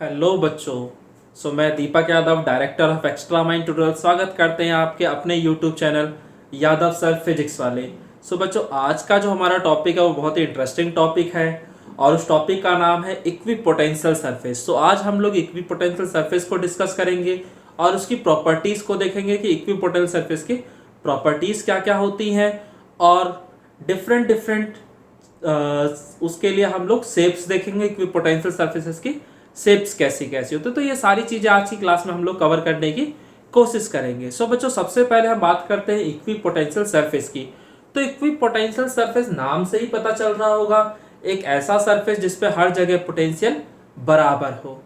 Hello बच्चों। मैं Deepak Yadav, director of extra mind tutorial, स्वागत करते हैं आपके अपने YouTube channel Yadav sir physics वाले। बच्चों, आज का जो हमारा टॉपिक है वो बहुत ही इंटरेस्टिंग टॉपिक है और उस टॉपिक का नाम है इक्विपोटेंशियल सरफेस। आज हम लोग इक्विपोटेंशियल सरफेस को डिस्कस करेंगे और उसकी प्रॉपर्टीज को देखेंगे कि इक्विपोटेंशियल सरफेस की प्रॉपर्टीज क्या क्या होती हैं और डिफरेंट डिफरेंट उसके लिए हम लोग शेप्स देखेंगे। इक्विपोटेंशियल सरफेसेस की शेप्स कैसी कैसी होती है, तो ये सारी चीजें आज की क्लास में हम लोग कवर करने की कोशिश करेंगे। बच्चों, सबसे पहले हम बात करते हैं इक्विपोटेंशियल सरफेस की। तो इक्विपोटेंशियल सरफेस नाम से ही पता चल रहा होगा, एक ऐसा सरफेस जिसपे हर जगह पोटेंशियल बराबर हो।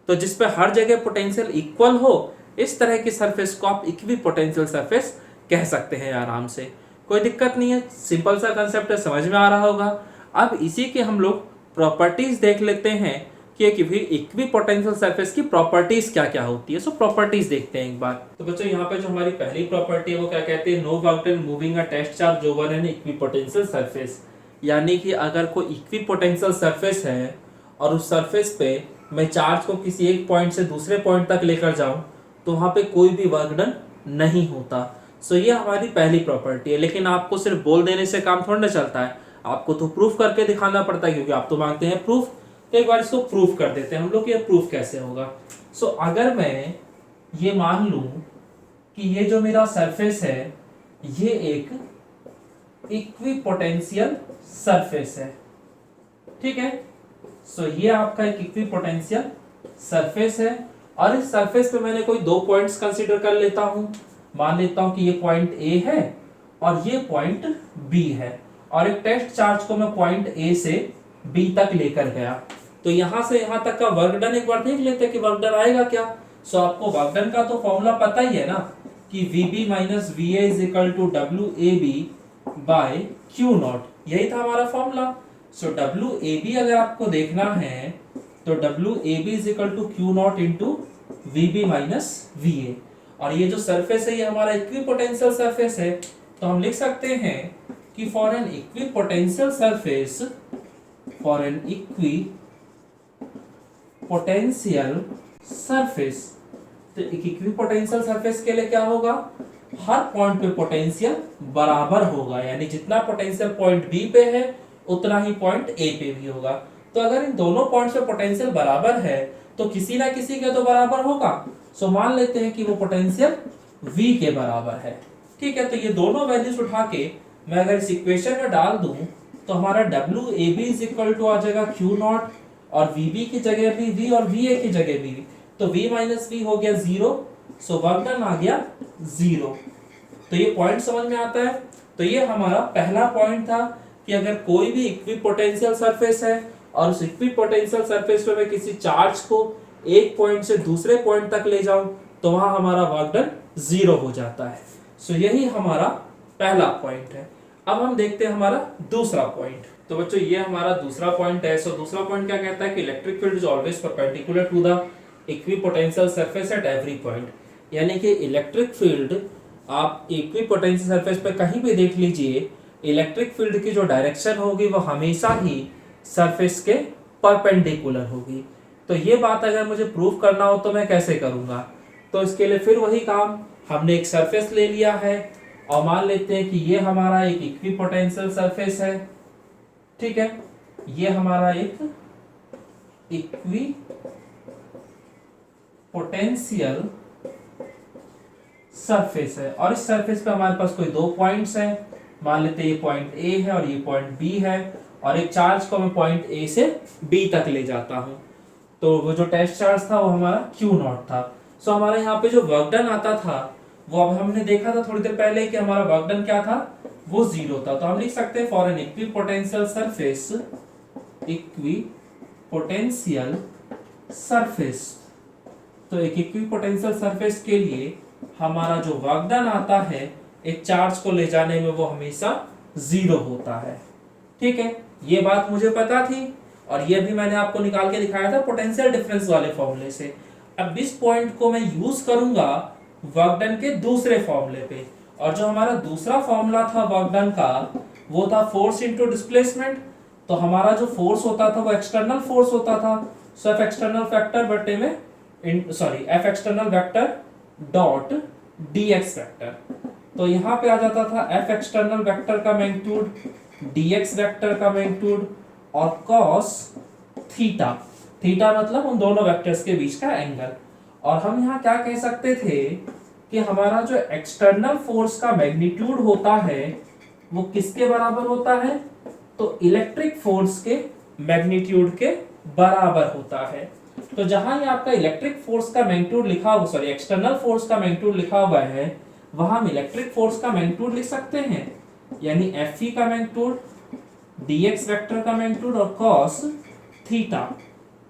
तो जिसपे हर जगह पोटेंशियल इक्वल हो, इस तरह की सरफेस को आप इक्विपोटेंशियल सरफेस कह सकते हैं आराम से। कोई दिक्कत नहीं है, सिंपल सा कंसेप्ट है, समझ में आ रहा होगा। अब इसी के हम लोग प्रॉपर्टीज देख लेते हैं कि एक इक्विपोटेंशियल सरफेस की प्रॉपर्टीज क्या क्या होती है। प्रॉपर्टीज देखते हैं एक बार। तो बच्चों, यहाँ पे जो हमारी पहली प्रॉपर्टी है वो क्या कहते हैं, no work done moving a test charge over an equipotential surface. यानी कि अगर कोई इक्विपोटेंशियल सरफेस है और उस सरफेस पे मैं चार्ज को किसी एक पॉइंट से दूसरे पॉइंट तक लेकर जाऊं तो वहां पे कोई भी वर्क डन नहीं होता। ये हमारी पहली प्रॉपर्टी है। लेकिन आपको सिर्फ बोल देने से काम थोड़ा ना चलता है, आपको तो प्रूफ करके दिखाना पड़ता है, क्योंकि आप तो मांगते हैं प्रूफ। तो एक बार इसको प्रूफ कर देते हैं हम लोग कि ये प्रूफ कैसे होगा। अगर मैं ये मान लूं कि ये जो मेरा सरफेस है ये एक इक्विपोटेंशियल सरफेस है, ठीक है। ये आपका एक इक्विपोटेंशियल सरफेस है और इस सरफेस पे मैंने कोई दो पॉइंट्स कंसीडर कर लेता हूं। मान लेता हूं कि ये पॉइंट ए है और ये पॉइंट बी है, और एक टेस्ट चार्ज को मैं पॉइंट ए से बी तक लेकर गया। तो यहां से यहां तक का वर्क डन एक बार देख लेते हैं कि वर्क डन आएगा क्या। आपको वर्क डन का तो फॉर्मूला पता ही है ना कि VB minus VA is equal to WAB by Q0, यही था हमारा फॉर्मूला। WAB अगर आपको देखना है तो WAB is equal to Q0 into VB minus VA, और ये जो सरफेस है ये हमारा इक्विपोटेंशियल सरफेस है। तो हम लिख सकते हैं कि for an equipotential surface, for an equipotential surface, तो इक्विपोटेंशियल सरफेस के लिए क्या होगा, हर पॉइंट पे पोटेंशियल बराबर होगा। यानी जितना पोटेंशियल पॉइंट बी पे है उतना ही पॉइंट ए पे भी होगा। तो अगर इन दोनों पॉइंट्स पे पोटेंशियल बराबर है तो किसी ना किसी के तो बराबर होगा। मान लेते हैं कि वो पोटेंशियल V के बराबर है, ठीक है। तो ये दोनों वैल्यूज उठा के मैं अगर इस इक्वेशन में डाल दूं तो हमारा WAB इज इक्वल टू आ जाएगा Q0, और VB की जगह भी V और VA की जगह भी V, तो V माइनस V हो गया 0। वर्क डन आ गया 0। तो ये पॉइंट समझ में आता है। तो ये हमारा पहला पॉइंट था कि अगर कोई भी इक्विपोटेंशियल सरफेस है और उस इक्विपोटेंशियल सरफेस पे मैं किसी चार्ज को एक पॉइंट से दूसरे पॉइंट तक ले जाऊं तो वहां हमारा वर्क डन 0 हो जाता है। यही हमारा पहला पॉइंट है। अब हम देखते हैं हमारा दूसरा पॉइंट। तो बच्चों, ये हमारा दूसरा पॉइंट है। दूसरा पॉइंट क्या कहता है कि electric field is always perpendicular to the equipotential surface at every point. यानी कि इलेक्ट्रिक फील्ड आप इक्विपोटेंशियल सरफेस पे कहीं भी देख लीजिए, इलेक्ट्रिक फील्ड की जो डायरेक्शन होगी वो हमेशा ही सरफेस के परपेंडिकुलर होगी। तो ये बात अगर मुझे प्रूव करना हो तो मैं कैसे करूंगा। तो इसके लिए फिर वही काम, हमने एक सरफेस ले लिया है और मान लेते हैं कि ये हमारा एक इक्विपोटेंशियल सरफेस है, ठीक है। ये हमारा एक इक्विपोटेंशियल सरफेस है और इस सरफेस पे हमारे पास कोई दो पॉइंट्स हैं। मान लेते हैं ये पॉइंट ए है और ये पॉइंट बी है, और एक चार्ज को मैं पॉइंट ए से बी तक ले जाता हूं। तो वो जो टेस्ट चार्ज था वो हमारा Q0 था। हमारा यहाँ पे जो वर्क डन आता था वो अब हमने देखा था थोड़ी देर पहले कि हमारा वर्क डन क्या था, वो 0 था। तो हम लिख सकते हैं for an equipotential surface, equipotential surface. तो एक इक्विपोटेंशियल सरफेस के लिए हमारा जो वर्क डन आता है एक चार्ज को ले जाने में वो हमेशा 0 होता है, ठीक है। ये बात मुझे पता थी और ये भी मैंने आपको निकाल के दिखाया था पोटेंशियल डिफरेंस वाले फॉर्मूले से। अब इस पॉइंट को मैं यूज करूंगा वर्क डन के दूसरे फॉर्मूले पे, और जो हमारा दूसरा फॉर्मूला था वर्क डन का वो था फोर्स इनटू डिस्प्लेसमेंट। तो हमारा जो फोर्स होता था वो एक्सटर्नल फोर्स होता था, सो एफ एक्सटर्नल फैक्टर बटे में F external vector dot D x vector. तो यहाँ पे आ जाता था एफ एक्सटर्नल वेक्टर का मैग्नीट्यूड डी एक्स वेक्टर का मैग्नीट्यूड और कॉस थीटा, थीटा मतलब उन दोनों वेक्टर्स के बीच का एंगल। और हम यहाँ क्या कह सकते थे कि हमारा जो एक्सटर्नल फोर्स का मैग्नीट्यूड होता है वो किसके बराबर होता है, तो इलेक्ट्रिक फोर्स के मैग्नीट्यूड के बराबर होता है। तो जहां ये आपका इलेक्ट्रिक फोर्स का मैग्नीट्यूड लिखा हुआ, सॉरी एक्सटर्नल फोर्स का मैग्नीट्यूड लिखा हुआ है, वहां हम इलेक्ट्रिक फोर्स का मैग्नीट्यूड लिख सकते हैं, यानी एफ ई का मैग्नीट्यूड dx वेक्टर का मैग्नीट्यूड और cos थीटा।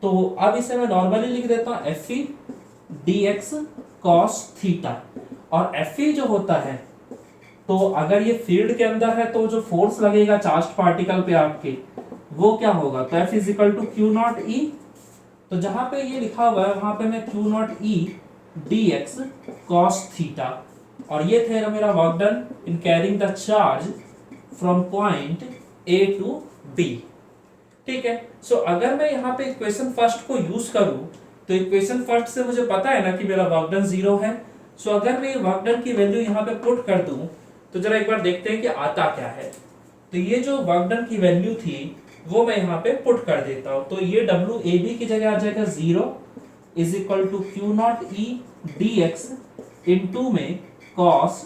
तो अब इसे मैं नॉर्मली लिख देता हूं F E dx cos theta. और एफ ई जो होता है, तो अगर ये फील्ड के अंदर है तो जो फोर्स लगेगा चार्ज्ड पार्टिकल पे आपके, वो क्या होगा, तो F is equal to q naught E. तो जहां पे ये लिखा हुआ है वहां पे मैं q naught E d x cos theta, और ये थे मेरा work done in carrying the charge from point A to B. ठीक है, सो अगर मैं यहाँ पे इक्वेशन फर्स्ट को यूज करूं, तो इक्वेशन फर्स्ट से मुझे पता है ना कि मेरा वर्क डन 0 है। सो अगर मैं वर्क डन की वैल्यू यहाँ पे पुट कर दूं, तो जरा एक बार देखते हैं कि आता क्या है। तो ये जो वर्क डन की वैल्यू थी वो मैं यहाँ पे पुट कर देता हूं। तो ये डब्ल्यू ए बी की जगह आ जाएगा 0 is equal to q naught E d x into में कॉस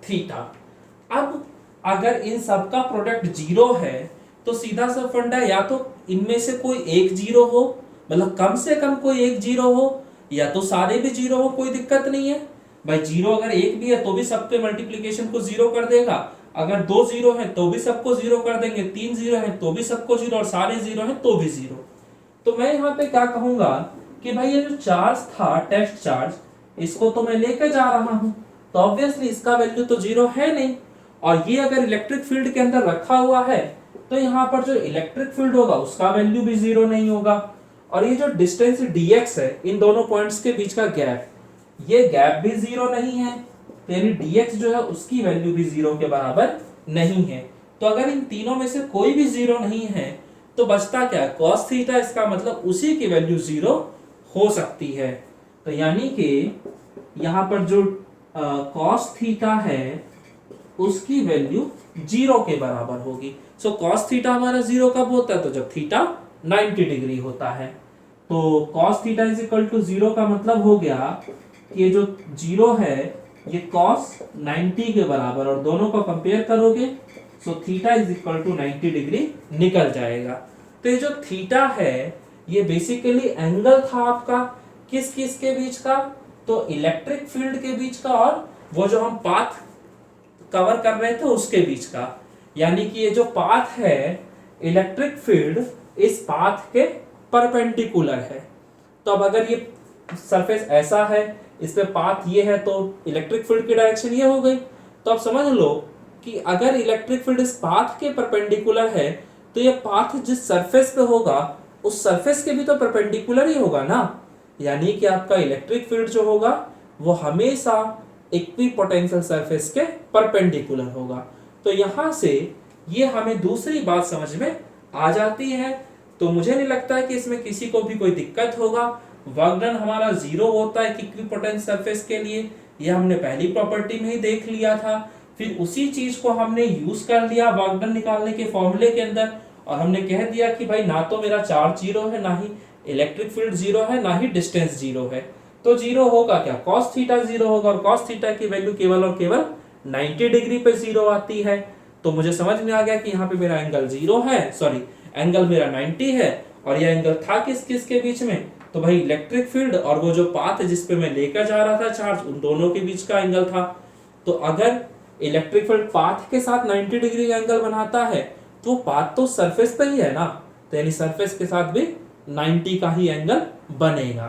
थीटा। अब अगर इन सब का प्रोडक्ट 0 है तो सीधा सा फंडा, या तो इनमें से कोई एक 0 हो, मतलब कम से कम कोई एक 0 हो, या तो सारे भी 0 हो, कोई दिक्कत नहीं है भाई। 0 अगर एक भी है तो भी सब पे मल्टीप्लिकेशन को 0 कर देगा, अगर 2 0 है तो भी सबको 0 कर देंगे, 3 0 है तो भी सबको 0, और सारे 0 है तो भी 0। तो मैं यहाँ पे क्या कहूंगा कि भाई ये जो चार्ज था टेस्ट चार्ज, इसको तो मैं लेकर जा रहा हूं, तो ऑब्वियसली इसका वैल्यू तो 0 है नहीं। और ये अगर इलेक्ट्रिक फील्ड के अंदर रखा हुआ है तो यहाँ पर जो इलेक्ट्रिक फील्ड होगा उसका वैल्यू भी 0 नहीं होगा। और ये जो डिस्टेंस dx है, इन दोनों पॉइंट्स के बीच का गैप, ये गैप भी 0 नहीं है, तो यानी dx जो है उसकी वैल्यू भी 0 के बराबर नहीं है। तो अगर इन तीनों में से कोई भी 0 नहीं है तो बचता क्या, cos थीटा, इसका मतलब उसी की वैल्यू 0 हो सकती है। तो यानी कि यहाँ पर जो cos थीटा है उसकी वैल्यू 0 के बराबर होगी। सो cos थीटा हमारा 0 कब होता है, तो जब थीटा 90 डिग्री होता है। तो cos theta is equal to 0 का मतलब हो गया कि ये जो 0 है ये cos 90 के बराबर, और दोनों को कंपेयर करोगे so theta is equal to 90 degree निकल जाएगा। तो ये जो थीटा है ये बेसिकली एंगल था आपका किस किस के बीच का, तो इलेक्ट्रिक फील्ड के बीच का और वो जो हम पाथ कवर कर रहे थे उसके बीच का। यानी कि ये जो पाथ है इलेक्ट्रिक फील्ड इस पाथ के परपेंडिकुलर है। तो अब अगर ये सरफेस ऐसा है, इस पे पाथ ये है, तो इलेक्ट्रिक फील्ड की डायरेक्शन ये हो गई। तो अब समझ लो कि अगर इलेक्ट्रिक फील्ड इस पाथ के परपेंडिकुलर है तो ये पाथ जिस सरफेस पे होगा उस सरफेस के भी तो परपेंडिकुलर ही होगा ना। यानी कि आपका इलेक्ट्रिक फील्ड जो होगा वो हमेशा इक्विपोटेंशियल सरफेस के परपेंडिकुलर होगा। तो यहां से ये हमें दूसरी बात समझ में आ जाती है। तो मुझे नहीं लगता है कि इसमें किसी को भी कोई दिक्कत होगा। वर्क डन हमारा 0 होता है इक्विपोटेंशियल सरफेस के लिए, ये हमने पहली प्रॉपर्टी में ही देख लिया था। फिर उसी चीज को हमने यूज कर लिया वर्क डन निकालने के फॉर्मूले के अंदर, और हमने कह दिया कि भाई ना तो मेरा चार्ज 0 है, ना ही इलेक्ट्रिक फील्ड 0 है, ना ही डिस्टेंस 0 है। तो 0 होगा क्या, cos थीटा 0 होगा, और cos थीटा की वैल्यू केवल और केवल 90 डिग्री पे 0 आती है। तो मुझे समझ में आ गया कि यहाँ पे मेरा एंगल 0 है, सॉरी एंगल मेरा 90 है, और यह एंगल था किस किस के बीच में, तो भाई इलेक्ट्रिक फील्ड और वो जो पाथ है जिसपे मैं लेकर जा रहा था चार्ज, उन दोनों के बीच का एंगल था। तो अगर इलेक्ट्रिक फील्ड पाथ के साथ 90 डिग्री का एंगल बनाता है तो पाथ तो सरफेस पे ही है ना, तो यानी सरफेस के साथ भी 90 का ही एंगल बनेगा।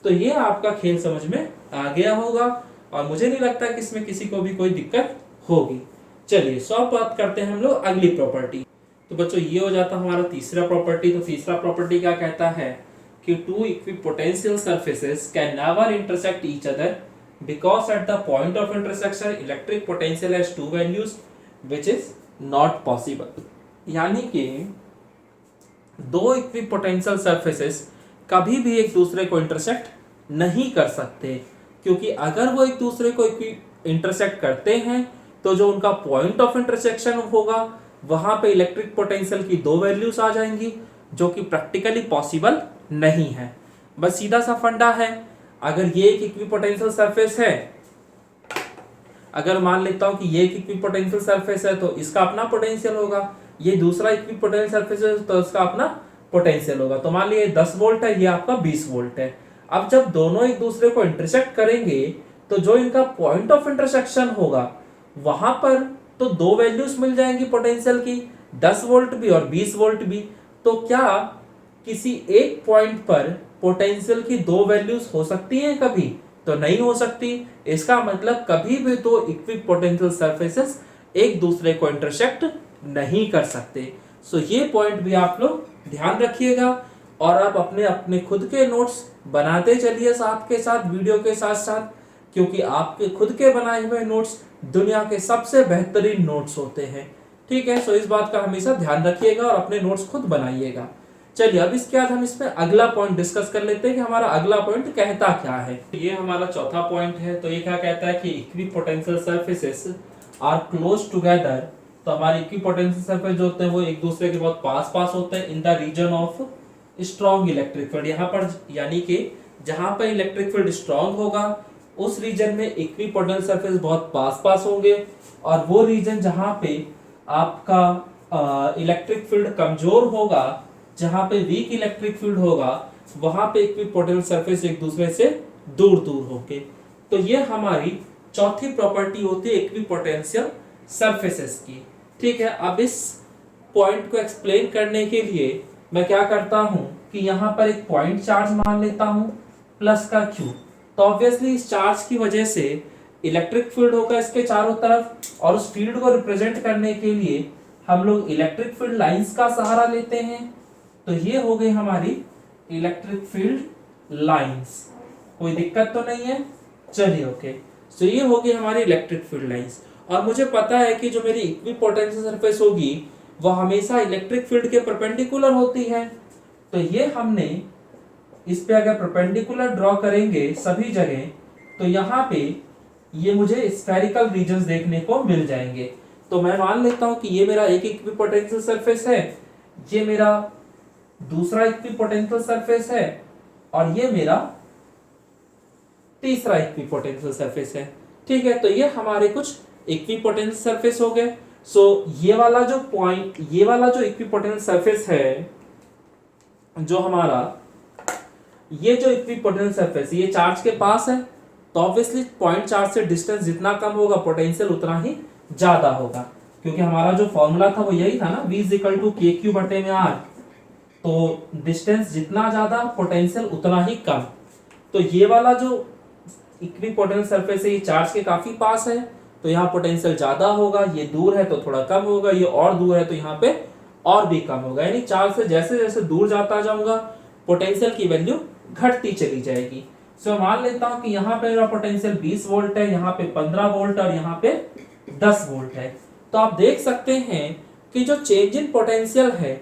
तो ये आपका खेल समझ में आ गया होगा, और मुझे नहीं लगता कि इसमें किसी को भी कोई दिक्कत होगी। चलिए सॉल्व बात करते हैं हम लोग अगली प्रॉपर्टी। तो बच्चों ये हो जाता हमारा तीसरा प्रॉपर्टी। तो तीसरा प्रॉपर्टी क्या कहता है कि two equipotential surfaces can never intersect each other because at the point of intersection electric potential has two values which is not possible. यानी कि दो इक्विपोटेंशियल सरफेसेस कभी भी एक दूसरे को इंटरसेक्ट नहीं कर सकते, क्योंकि अगर वो एक दूसरे को इंटरसेक्ट करते हैं तो जो उनका पॉइंट ऑफ इंटरसेक्शन होगा वहां पे इलेक्ट्रिक पोटेंशियल की दो वैल्यूज आ जाएंगी, जो कि प्रैक्टिकली पॉसिबल नहीं है। बस सीधा सा फंडा है, अगर ये एक इक्विपोटेंशियल सरफेस है, अगर मान लेता हूं कि ये एक इक्विपोटेंशियल सरफेस है तो इसका अपना पोटेंशियल होगा, ये दूसरा इक्विपोटेंशियल सरफेस है तो इसका अपना पोटेंशियल होगा। तो मान लीजिए 10 वोल्ट है, ये आपका 20 वोल्ट है। अब जब दोनों एक दूसरे को इंटरसेक्ट करेंगे तो जो इनका पॉइंट ऑफ इंटरसेक्शन होगा वहां पर तो दो वैल्यूज मिल जाएंगी पोटेंशियल की, 10 वोल्ट भी और 20 वोल्ट भी। तो क्या किसी एक पॉइंट पर पोटेंशियल की दो वैल्यूज हो सकती हैं कभी? तो नहीं हो सकती। इसका मतलब कभी भी दो इक्विपोटेंशियल सरफेसेस एक दूसरे को इंटरसेक्ट नहीं कर सकते। सो ये पॉइंट भी आप लोग ध्यान रखिएगा और आप अपने अपने खुद के नोट्स बनाते चलिए साथ के साथ, वीडियो के साथ साथ, क्योंकि आपके खुद के बनाए हुए नोट्स दुनिया के सबसे बेहतरीन नोट्स होते हैं। ठीक है, सो इस बात का हमेशा ध्यान रखिएगा और अपने नोट्स खुद बनाइएगा। चलिए अब इसके बाद हम इसमें अगला पॉइंट डिस्कस कर लेते हैं कि हमारा अगला पॉइंट कहता क्या है। ये हमारा चौथा पॉइंट है। तो ये क्या कहता है कि equipotential surfaces are close together. तो हमारे इक्विपोटेंशियल सरफेस जो होते हैं वो एक दूसरे के बहुत पास पास होते हैं in the region of strong electric field. यहाँ पर यानी कि जहां पर इलेक्ट्रिक फील्ड स्ट्रॉन्ग होगा उस रीजन में इक्विपोटेंशियल सरफेस बहुत पास पास होंगे, और वो रीजन जहां पे आपका इलेक्ट्रिक फील्ड कमजोर होगा, जहां पे वीक इलेक्ट्रिक फील्ड होगा, वहां पे इक्विपोटेंशियल सरफेस एक दूसरे से दूर दूर होंगे। तो ये हमारी चौथी प्रॉपर्टी होती है इक्विपोटेंशियल सरफेसेस की। ठीक है, अब इस पॉइंट को एक्सप्लेन करने के लिए मैं क्या करता हूं कि यहां पर एक पॉइंट चार्ज मान लेता हूं प्लस का क्यू। तो ऑब्वियसली इस चार्ज की वजह से इलेक्ट्रिक फील्ड होगा इसके चारों तरफ, और उस फील्ड को रिप्रेजेंट करने के लिए हम लोग इलेक्ट्रिक फील्ड लाइंस का सहारा लेते हैं। तो ये हो गई हमारी इलेक्ट्रिक फील्ड लाइंस। कोई दिक्कत तो नहीं है? चलिए ओके। सो ये हो गई हमारी इलेक्ट्रिक फील्ड लाइंस, और मुझे पता है कि जो मेरी इक्विपोटेंशियल सरफेस होगी वो हमेशा इलेक्ट्रिक फील्ड के परपेंडिकुलर होती है। तो ये हमने इस पे अगर परपेंडिकुलर ड्रॉ करेंगे सभी जगह तो यहाँ पे ये मुझे स्फेरिकल रीजन्स देखने को मिल जाएंगे। तो मैं मान लेता हूं कि ये मेरा एक इक्विपोटेंशियल सरफेस है, ये मेरा दूसरा इक्विपोटेंशियल सरफेस है, और ये मेरा तीसरा इक्विपोटेंशियल सरफेस है। ठीक है, तो ये हमारे कुछ इक्विपोटेंशियल सरफेस हो गए। सो ये वाला जो पॉइंट, ये वाला जो इक्विपोटेंशियल सरफेस है जो हमारा, ये जो इक्विपोटेंशियल सरफेस ये चार्ज के पास है, तो ऑब्वियसली पॉइंट चार्ज से डिस्टेंस जितना कम होगा पोटेंशियल उतना ही ज्यादा होगा, क्योंकि हमारा जो फॉर्मूला था वो यही था ना, V = KQ/R। तो डिस्टेंस जितना ज्यादा पोटेंशियल उतना ही कम। तो ये वाला जो इक्विपोटेंशियल सरफेस है ये चार्ज के काफी पास है, तो यहाँ पोटेंशियल ज्यादा होगा, ये दूर है तो थोड़ा कम होगा, ये और दूर है तो यहाँ पे और भी कम होगा। यानी चार्ज से जैसे जैसे दूर जाता जाऊंगा पोटेंशियल की वैल्यू घटती चली जाएगी। सो मान लेता हूं कि यहाँ पे मेरा पोटेंशियल 20 वोल्ट है, यहाँ पे 15 वोल्ट और यहाँ पे 10 वोल्ट है। तो आप देख सकते हैं कि जो चेंज इन पोटेंशियल है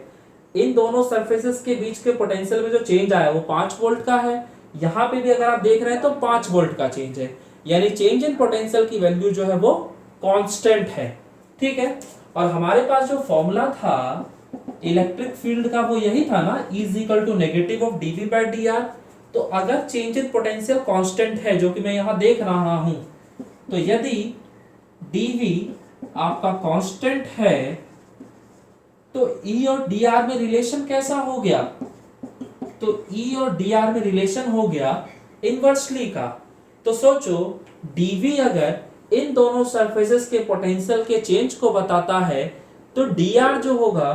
इन दोनों सरफेसेस के बीच के पोटेंशियल में जो चेंज आया वो 5 वोल्ट का है। यहाँ पे भी अगर आप देख रहे हैं तो 5 वोल्ट का चेंज है, यानी चेंज इन पोटेंशियल की वैल्यू जो है वो कांस्टेंट है। ठीक है, और हमारे पास जो फॉर्मूला था इलेक्ट्रिक फील्ड का वो यही था ना, E = -dV/dr। तो अगर चेंज इन पोटेंशियल कांस्टेंट है जो कि मैं यहाँ देख रहा हूं, तो यदि dV आपका कांस्टेंट है तो E और dr में रिलेशन कैसा हो गया? तो E और dr में रिलेशन हो गया इनवर्सली का। तो सोचो dV अगर इन दोनों सरफेसेस के पोटेंशियल के चेंज को बताता है तो dr जो होगा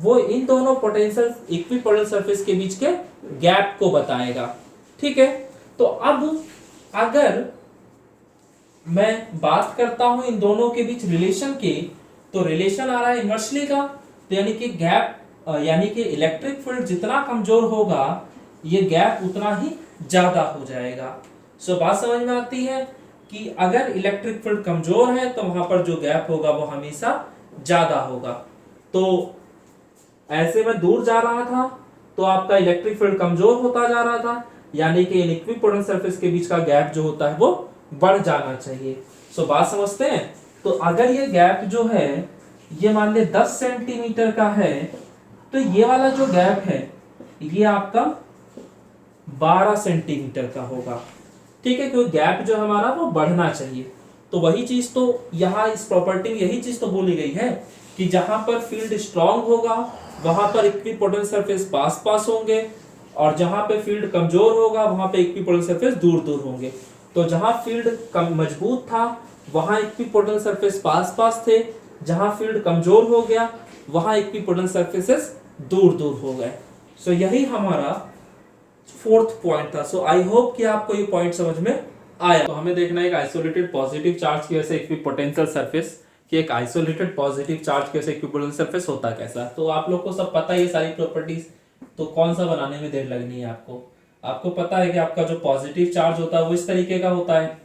वो इन दोनों पोटेंशियल इक्विपोटेंशियल सरफेस के बीच के गैप को बताएगा। ठीक है, तो अब अगर मैं बात करता हूं इन दोनों के बीच रिलेशन की, तो रिलेशन आ रहा है इनवर्सली का। तो यानी कि गैप, यानी कि इलेक्ट्रिक फील्ड जितना कमजोर होगा ये गैप उतना ही ज्यादा हो जाएगा। सो बात समझ में आती है कि अगर इलेक्ट्रिक फील्ड कमजोर है तो वहां पर जो गैप होगा वो हमेशा ज्यादा होगा। तो ऐसे में दूर जा रहा था तो आपका इलेक्ट्रिक फील्ड कमजोर होता जा रहा था, यानी कि इन इक्विपोटेंट सरफेस के बीच का गैप जो होता है वो बढ़ जाना चाहिए। सो बात समझते हैं। तो अगर ये गैप जो है ये मान ले 10 सेंटीमीटर का है, तो ये वाला जो गैप है ये आपका 12 सेंटीमीटर का होगा। ठीक है, क्योंकि गैप जो हमारा वो बढ़ना चाहिए। तो वही चीज तो यहाँ इस प्रॉपर्टी में यही चीज तो बोली गई है कि जहां पर फील्ड स्ट्रांग होगा वहां पर इक्विपोटेंट सरफेस पास पास होंगे, और जहां पे फील्ड कमजोर होगा वहां पे इक्विपोटेंट सरफेस दूर दूर होंगे। तो जहां फील्ड कम मजबूत था वहां इक्विपोटेंट सरफेस पास पास थे, जहां फील्ड कमजोर हो गया वहां इक्विपोटेंट सरफेसेस दूर दूर हो गए। सो यही हमारा फोर्थ पॉइंट था। सो आई होप कि आपको ये पॉइंट समझ में आया। तो हमें देखना है एक आइसोलेटेड पॉजिटिव चार्ज की वजह से इक्विपोटेंशियल सरफेस कि एक आइसोलेटेड पॉजिटिव चार्ज की वजह से इक्विपोटेंशियल सरफेस होता कैसा। तो आप लोग को सब पता है ये सारी प्रॉपर्टीज, तो कौन सा बनाने में देर लगनी है आपको। आपको पता है कि आपका जो पॉजिटिव चार्ज होता है वो इस तरीके का होता है।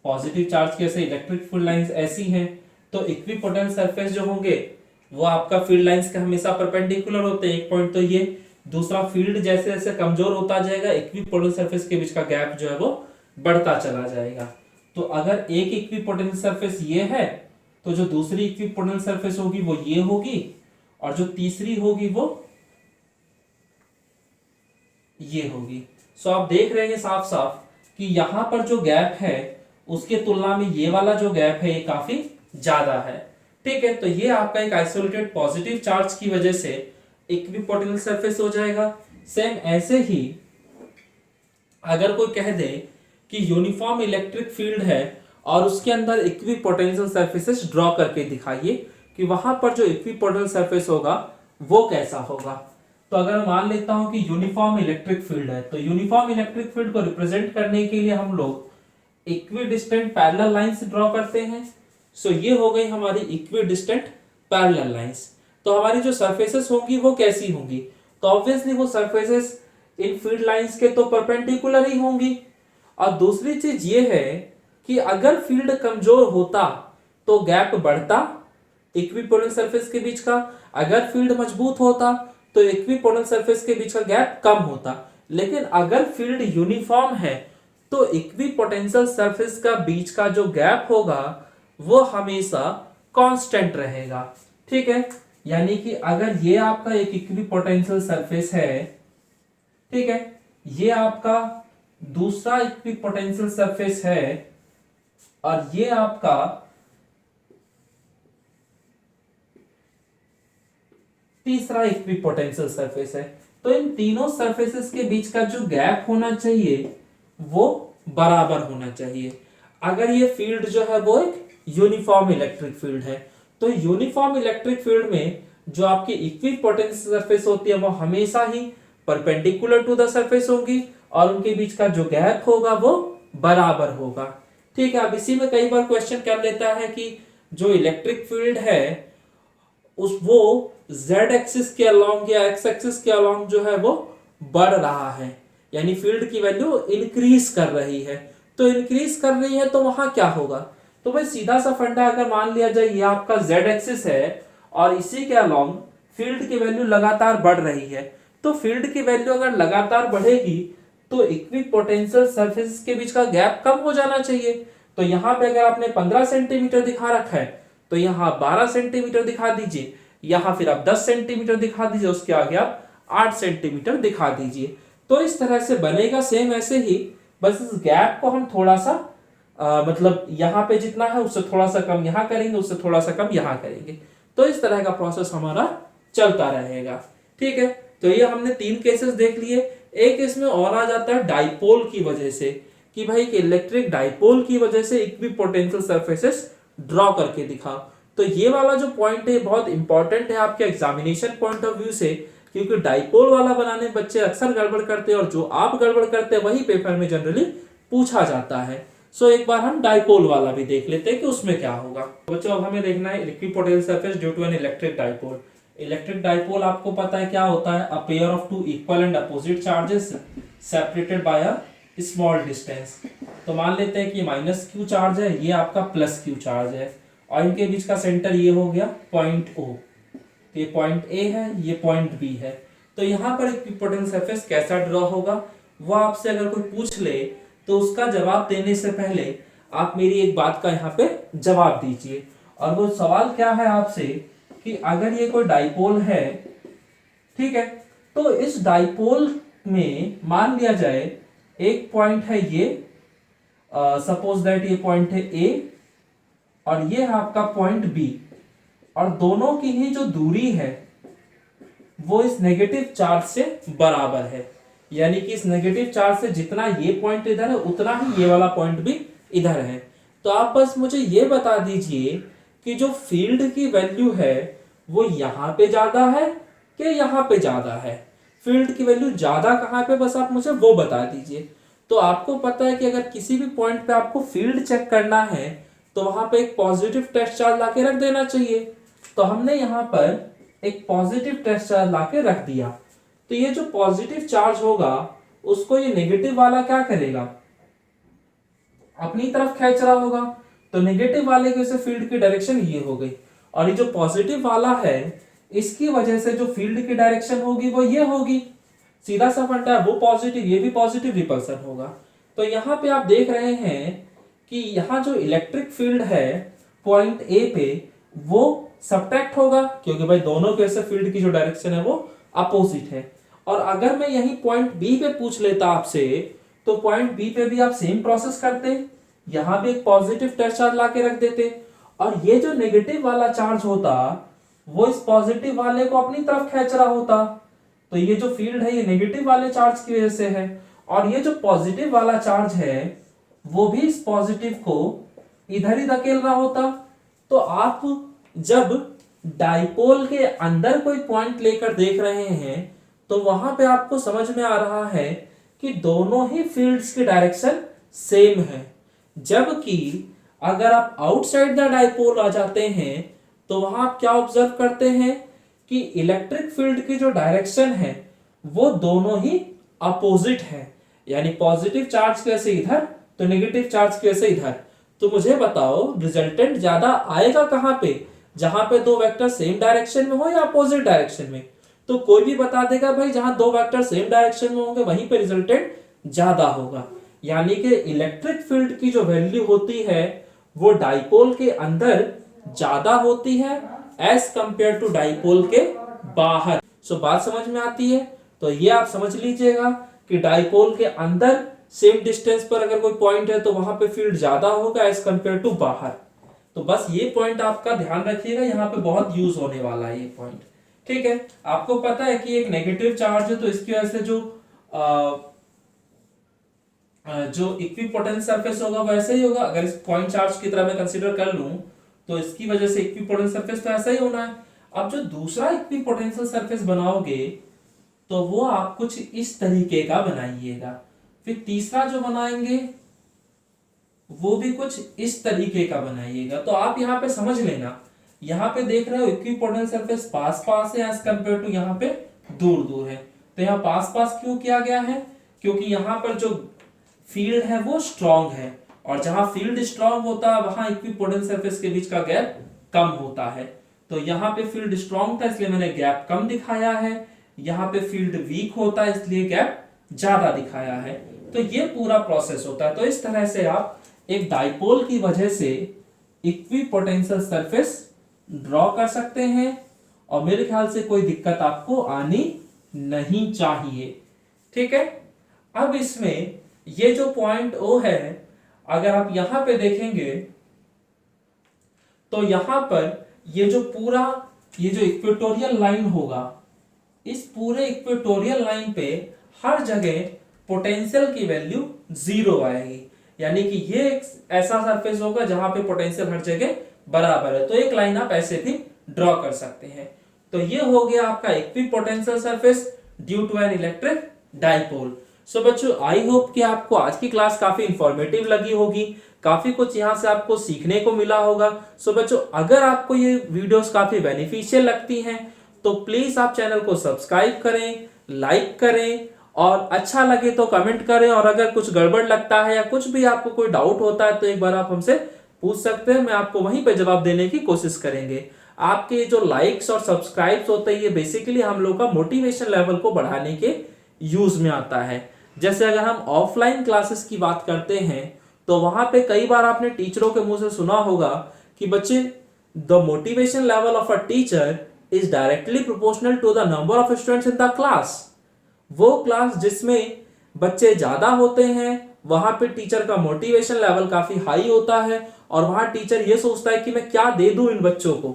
पॉजिटिव चार्ज की वजह से इलेक्ट्रिक फील्ड लाइंस ऐसी हैं, तो इक्विपोटेंट सरफेस जो होंगे वो आपका फील्ड लाइंस के हमेशा परपेंडिकुलर होते हैं। एक पॉइंट तो ये, दूसरा फील्ड जैसे जैसे कमजोर होता जाएगा इक्विपोटेंट सरफेस के बीच का गैप जो है वो बढ़ता चला जाएगा। तो अगर एक इक्विपोटेंट सरफेस ये है तो जो दूसरी इक्विपोटेंट सरफेस होगी वो ये होगी, और जो तीसरी होगी वो ये होगी। सो आप देख रहे हैं साफ साफ कि यहां पर जो गैप है उसके तुलना में ये वाला जो गैप है ये काफी ज्यादा है। ठीक है, तो ये आपका एक आइसोलेटेड पॉजिटिव चार्ज की वजह से इक्विपोटेंशियल सरफेस हो जाएगा। सेम ऐसे ही अगर कोई कह दे कि यूनिफॉर्म इलेक्ट्रिक फील्ड है और उसके अंदर इक्विपोटेंशियल सरफेसेस ड्रॉ करके दिखाइए कि वहां पर जो इक्विपोटेंशियल सरफेस होगा वो कैसा होगा। तो अगर मैं मान लेता हूं कि यूनिफॉर्म इलेक्ट्रिक फील्ड है, तो यूनिफॉर्म इलेक्ट्रिक फील्ड को रिप्रेजेंट करने के लिए हम लोग इक्विडिस्टेंट पैरेलल लाइंस ड्रॉ करते हैं। सो ये हो गई हमारी इक्विडिस्टेंट पैरेलल लाइंस। तो हमारी जो सरफेसेस होंगी वो कैसी होंगी, तो ऑब्वियसली वो सरफेसेस इन फील्ड लाइंस के तो परपेंडिकुलर ही होंगी। और दूसरी चीज ये है कि अगर फील्ड कमजोर होता तो गैप बढ़ता इक्विपोटेंट सरफेस के बीच का, अगर फील्ड मजबूत होता तो इक्विपोटेंट सरफेस के बीच का गैप कम होता। लेकिन अगर फील्ड यूनिफॉर्म है तो इक्विपोटेंशियल सरफेस का बीच का जो गैप होगा वो हमेशा कांस्टेंट रहेगा। ठीक है, यानी कि अगर ये आपका एक इक्विपोटेंशियल सरफेस है, ठीक है, ये आपका दूसरा इक्विपोटेंशियल सरफेस है, और ये आपका तीसरा इक्विपोटेंशियल सरफेस है, तो इन तीनों सरफेसेस के बीच का जो गैप होना चाहिए वो बराबर होना चाहिए। अगर ये फील्ड जो है वो एक यूनिफॉर्म इलेक्ट्रिक फील्ड है, तो यूनिफॉर्म इलेक्ट्रिक फील्ड में जो आपकी इक्विपोटेंशियल सरफेस होती है वो हमेशा ही परपेंडिकुलर टू द सरफेस होंगी, और उनके बीच का जो गैप होगा वो बराबर होगा। ठीक है, अब इसी में कई बार क्वेश्चन कर लेता है कि जो इलेक्ट्रिक फील्ड है उस वो z एक्सिस के अलोंग या x एक्सिस के अलोंग जो है वो बढ़ रहा है, यानी फील्ड की वैल्यू इंक्रीज कर रही है। तो इंक्रीज कर रही है तो वहां क्या होगा, तो भाई सीधा सा फंडा अगर मान लिया जाए ये आपका z एक्सिस है और इसी के अलोंग फील्ड की वैल्यू लगातार बढ़ रही है, तो फील्ड की वैल्यू अगर लगातार बढ़ेगी तो इक्विपोटेंशियल सरफेस के बीच का गैप कम हो जाना चाहिए। तो यहाँ पे अगर आपने 15 सेंटीमीटर दिखा रखा है तो यहाँ 12 सेंटीमीटर दिखा दीजिए, यहाँ फिर आप 10 सेंटीमीटर दिखा दीजिए, उसके आगे आप 8 सेंटीमीटर दिखा दीजिए। तो इस तरह से बनेगा सेम ऐसे ही, बस इस गैप को हम थोड़ा सा मतलब यहाँ पे जितना है उससे थोड़ा सा कम यहाँ करेंगे, उससे थोड़ा सा कम यहाँ करेंगे। तो इस तरह का प्रोसेस हमारा चलता रहेगा। ठीक है, तो ये हमने 3 केसेस देख लिए। एक इसमें और आ जाता है डाइपोल की वजह से, कि भाई इलेक्ट्रिक डाइपोल की वजह से इक्विपोटेंशियल सरफेसेस ड्रॉ करके दिखाओ। तो ये वाला जो पॉइंट है बहुत इंपॉर्टेंट है आपके एग्जामिनेशन पॉइंट ऑफ व्यू से, क्योंकि डाइपोल वाला बनाने बच्चे अक्सर गड़बड़ करते हैं और जो आप गड़बड़ करते हैं वही पेपर में जनरली पूछा जाता है। सो एक बार हम डाइपोल वाला भी देख लेते हैं कि उसमें क्या होगा। बच्चों अब हमें देखना है equipotential surface due to an electric dipole. Electric dipole आपको पता है क्या होता है, a pair of two equal and opposite charges separated by a small distance. तो मान लेते हैं कि माइनस क्यू चार्ज है, ये आपका प्लस क्यू चार्ज है, और इनके बीच का सेंटर ये हो गया पॉइंट ओ। तो ये पॉइंट ए है, ये पॉइंट बी है। तो यहाँ पर इक्विपोटेंशियल सरफेस कैसा ड्रॉ होगा, वो आपसे अगर कोई पूछ ले तो उसका जवाब देने से पहले आप मेरी एक बात का यहाँ पे जवाब दीजिए। और वो सवाल क्या है आपसे कि अगर ये कोई डाइपोल है, ठीक है, तो इस डाइपोल में मान लिया जाए एक पॉइंट है ये, सपोज दैट ये पॉइंट है ए और ये है आपका पॉइंट बी, और दोनों की ही जो दूरी है वो इस नेगेटिव चार्ज से बराबर है। यानी कि इस नेगेटिव चार्ज से जितना ये पॉइंट इधर है उतना ही ये वाला पॉइंट भी इधर है। तो आप बस मुझे ये बता दीजिए कि जो फील्ड की वैल्यू है वो यहां पे ज्यादा है कि यहां पे ज्यादा है। फील्ड की वैल्यू ज्यादा कहां पे, बस आप मुझे वो बता दीजिए। तो आपको पता है कि अगर किसी भी पॉइंट पे आपको फील्ड चेक करना है तो वहां पे एक पॉजिटिव टेस्ट चार्ज लाके रख देना चाहिए। तो हमने यहाँ पर एक पॉजिटिव टेस्ट चार्ज लाके रख दिया। तो ये जो पॉजिटिव चार्ज होगा उसको ये नेगेटिव वाला क्या करेगा, अपनी तरफ खींच रहा होगा। तो नेगेटिव वाले की वजह से फील्ड की डायरेक्शन ये हो गई, और ये जो पॉजिटिव वाला है इसकी वजह से जो फील्ड की डायरेक्शन होगी वो ये होगी। सीधा सा फंडा है, वो पॉजिटिव ये भी पॉजिटिव, रिपल्सन होगा। तो यहाँ पे आप देख रहे हैं कि यहाँ जो इलेक्ट्रिक फील्ड है पॉइंट ए पे वो सब्ट्रैक्ट होगा, क्योंकि भाई दोनों के से फील्ड की जो डायरेक्शन है वो अपोजिट है। और अगर मैं यही पॉइंट बी पे पूछ लेता आपसे तो पॉइंट बी पे भी आप सेम प्रोसेस करते, यहां भी एक पॉजिटिव टेस्ट चार्ज लाके रख देते, और ये जो नेगेटिव वाला चार्ज होता वो इस पॉजिटिव वाले को अपनी तरफ खींच रहा होता। तो ये जो फील्ड है ये नेगेटिव वाले चार्ज की वजह से है, और ये जो पॉजिटिव वाला चार्ज है वो भी इस पॉजिटिव को इधर ही धकेल रहा होता। तो आप जब डाइपोल के अंदर कोई पॉइंट लेकर देख रहे हैं तो वहां पे आपको समझ में आ रहा है कि दोनों ही फील्ड्स की डायरेक्शन सेम है। जबकि अगर आप आउटसाइड द डाइपोल आ जाते हैं तो वहां आप क्या ऑब्जर्व करते हैं कि इलेक्ट्रिक फील्ड की जो डायरेक्शन है वो दोनों ही अपोजिट है। यानी पॉजिटिव चार्ज की वजह से इधर तो नेगेटिव चार्ज की वजह से इधर। तो मुझे बताओ रिजल्टेंट ज्यादा आएगा कहां पे, जहां पे दो वेक्टर सेम डायरेक्शन में हो या अपोजिट डायरेक्शन में। तो कोई भी बता देगा भाई जहां दो वेक्टर सेम डायरेक्शन में होंगे वहीं पे रिजल्टेंट ज्यादा होगा। यानी कि इलेक्ट्रिक फील्ड की जो वैल्यू होती है वो डाइपोल के अंदर ज्यादा होती है एज कंपेयर टू डाइपोल के बाहर। सो बात समझ में आती है। तो ये आप समझ लीजिएगा कि डाइपोल के अंदर सेम डिस्टेंस पर अगर कोई पॉइंट है तो वहां पे फील्ड ज्यादा होगा एज कंपेयर टू बाहर। तो बस ये पॉइंट आपका ध्यान रखिएगा, यहाँ पे बहुत यूज होने वाला है ये पॉइंट। ठीक है, आपको पता है कि एक नेगेटिव चार्ज है तो इसकी वजह से जो इक्विपोटेंशियल सरफेस होगा वैसे ही होगा। अगर इस पॉइंट चार्ज की तरह मैं कंसीडर कर लूं तो इसकी वजह से इक्विपोटेंशियल सरफेस तो ऐसा ही होना है। अब जो दूसरा इक्विपोटेंशियल सरफेस बनाओगे तो वो आप कुछ इस तरीके का बनाइएगा। फिर तीसरा जो बनाएंगे वो भी कुछ इस तरीके का बनाइएगा। तो आप यहाँ पे समझ लेना, यहाँ पे देख रहे हो इक्विपोटेंशियल सरफेस पास पास है एज कंपेयर टू यहाँ पे दूर दूर है। तो यहाँ पास पास क्यों किया गया है, क्योंकि यहाँ पर जो फील्ड है वो स्ट्रॉन्ग है, और जहां फील्ड स्ट्रॉन्ग होता है वहां इक्विपोटेंशियल सरफेस के बीच का गैप कम होता है। तो यहाँ पे फील्ड स्ट्रॉन्ग था इसलिए मैंने गैप कम दिखाया है, यहाँ पे फील्ड वीक होता है इसलिए गैप ज्यादा दिखाया है। तो ये पूरा प्रोसेस होता है। तो इस तरह से आप एक डाइपोल की वजह से इक्विपोटेंशियल सरफेस ड्रॉ कर सकते हैं, और मेरे ख्याल से कोई दिक्कत आपको आनी नहीं चाहिए। ठीक है, अब इसमें ये जो पॉइंट O है अगर आप यहां पे देखेंगे तो यहां पर ये जो पूरा ये जो इक्वेटोरियल लाइन होगा, इस पूरे इक्वेटोरियल लाइन पे हर जगह पोटेंशियल की वैल्यू 0 आएगी। यानी कि ये एक ऐसा सरफेस होगा जहां पे पोटेंशियल हर जगह बराबर है। तो एक लाइन आप ऐसे भी ड्रॉ कर सकते हैं। तो ये हो गया आपका equipotential surface due to an electric dipole. So बच्चों आई होप कि आपको आज की क्लास काफी इंफॉर्मेटिव लगी होगी, काफी कुछ यहाँ से आपको सीखने को मिला होगा। सो बच्चों अगर आपको ये वीडियोस काफी बेनिफिशियल लगती हैं तो प्लीज आप चैनल को सब्सक्राइब करें, लाइक करें, और अच्छा लगे तो कमेंट करें, और अगर कुछ गड़बड़ लगता है या कुछ भी आपको कोई डाउट होता है तो एक बार आप हमसे पूछ सकते हैं, मैं आपको वहीं पे जवाब देने की कोशिश करेंगे। आपके जो लाइक्स और सब्सक्राइब्स होते हैं ये बेसिकली हम लोग का मोटिवेशन लेवल को बढ़ाने के यूज में आता है। जैसे अगर हम ऑफलाइन क्लासेस की बात करते हैं तो वहां पे कई बार आपने टीचरों के मुंह से सुना होगा कि बच्चे, the motivation level of a teacher is directly proportional to the number of students in the class. वो क्लास जिसमें बच्चे ज्यादा होते हैं वहां पे टीचर का मोटिवेशन लेवल काफी हाई होता है और वहां टीचर ये सोचता है कि मैं क्या दे दूं इन बच्चों को।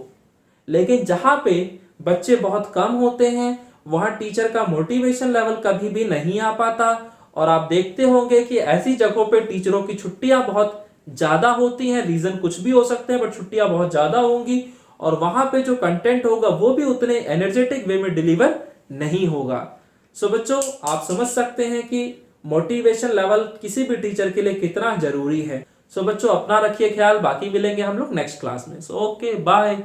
लेकिन जहां पे बच्चे बहुत कम होते हैं वहां टीचर का मोटिवेशन लेवल कभी भी नहीं आ पाता। और आप देखते होंगे कि ऐसी जगहों पे टीचरों की छुट्टियां बहुत ज्यादा होती हैं, रीजन कुछ भी हो सकते हैं बट छुट्टियां बहुत ज्यादा होंगी और वहां पे जो कंटेंट होगा वो भी उतने एनर्जेटिक वे में डिलीवर नहीं होगा। सो बच्चों, आप समझ सकते हैं कि मोटिवेशन लेवल किसी भी टीचर के लिए कितना जरूरी है। सो बच्चों, अपना रखिए ख्याल, बाकी मिलेंगे हम लोग नेक्स्ट क्लास में। So okay, bye.